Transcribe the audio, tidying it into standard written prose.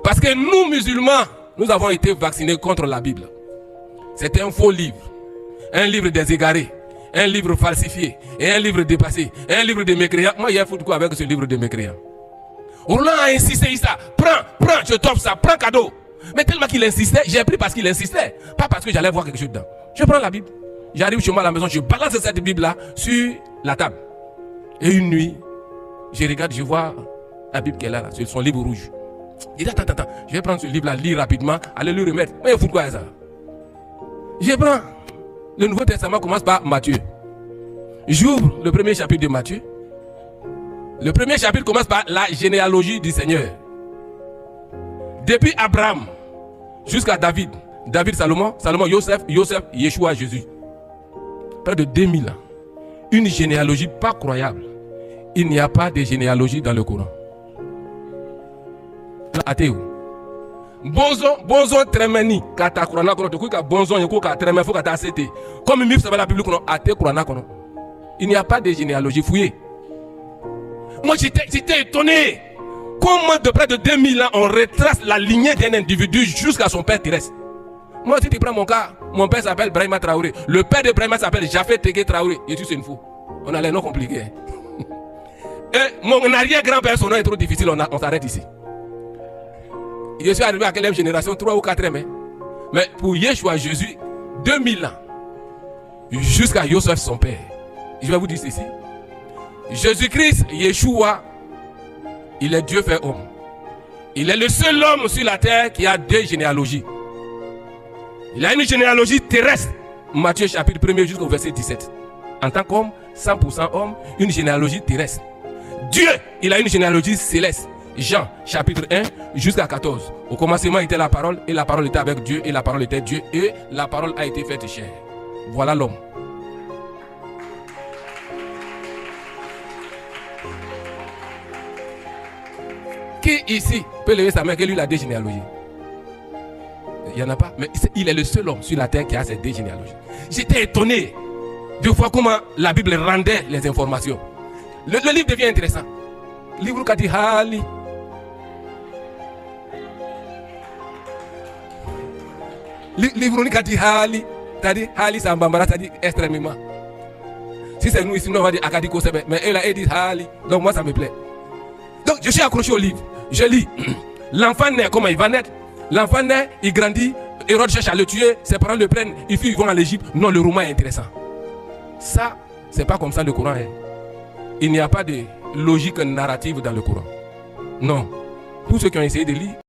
Parce que nous, musulmans, nous avons été vaccinés contre la Bible. C'est un faux livre. Un livre des égarés. Un livre falsifié. Et un livre dépassé. Et un livre de mécréants. Moi, il y a foutu quoi avec ce livre de mécréants? Roland a insisté, ça. Prends, je t'offre ça. Prends cadeau. Mais tellement qu'il insistait, j'ai pris parce qu'il insistait. Pas parce que j'allais voir quelque chose dedans. Je prends la Bible. J'arrive chez moi à la maison, je balance cette Bible-là sur la table. Et une nuit, je regarde, je vois la Bible qu'elle a là, son livre rouge. Il dit, attends, je vais prendre ce livre-là, lire rapidement, aller lui remettre. Mais il faut quoi ça? Je prends. Le Nouveau Testament commence par Matthieu. J'ouvre le premier chapitre de Matthieu. Le premier chapitre commence par la généalogie du Seigneur. Depuis Abraham jusqu'à David. David, Salomon, Joseph, Yeshua, Jésus. Près de 2000 ans. Une généalogie pas croyable. Il n'y a pas de généalogie dans le Coran. Athée. Bonzon tremeni kata Coran kono to kuka bonzon yeko ka tremé faut kata cité. Comme mif ça va la Bible kono athée Coran kono. Il n'y a pas de généalogie fouillée. Moi j'étais étonné. Comment de près de 2000 ans on retrace la lignée d'un individu jusqu'à son père terrestre. Moi si tu prends mon cas, mon père s'appelle Brahima Traoré. Le père de Brahima s'appelle Jafet Tegué Traoré. Et tu c'est une fou. On a les noms compliqués. Et mon arrière-grand-père, son nom est trop difficile, on s'arrête ici. Je suis arrivé à quelle génération? 3 ou 4 mais pour Yeshua Jésus, 2000 ans. Jusqu'à Joseph son père. Je vais vous dire ceci. Jésus-Christ, Yeshua, il est Dieu fait homme. Il est le seul homme sur la terre qui a 2 généalogies. Il a une généalogie terrestre. Matthieu chapitre 1er jusqu'au verset 17. En tant qu'homme, 100% homme, une généalogie terrestre. Dieu, il a une généalogie céleste. Jean chapitre 1 jusqu'à 14. Au commencement était la parole, et la parole était avec Dieu, et la parole était Dieu, et la parole a été faite chair. Voilà l'homme. Qui ici peut lever sa main que lui il a 2 généalogies? Il n'y en a pas, mais il est le seul homme sur la terre qui a ces 2 généalogies. J'étais étonné de voir comment la Bible rendait les informations. Le livre devient intéressant. Le livre qui dit Hali. Le livre qui dit Hali. C'est-à-dire Hali Sambambara, c'est-à-dire extrêmement. Si c'est nous ici, on va dire Akadiko Sebe. Mais elle a dit Hali. Donc moi ça me plaît. Donc je suis accroché au livre. Je lis. L'enfant naît, comment il va naître? L'enfant naît, il grandit. Hérode cherche à le tuer. Ses parents le prennent. Ils vont en Égypte. Non, le roman est intéressant. Ça, c'est pas comme ça le Coran est. Il n'y a pas de logique narrative dans le Coran. Non. Tous ceux qui ont essayé de lire,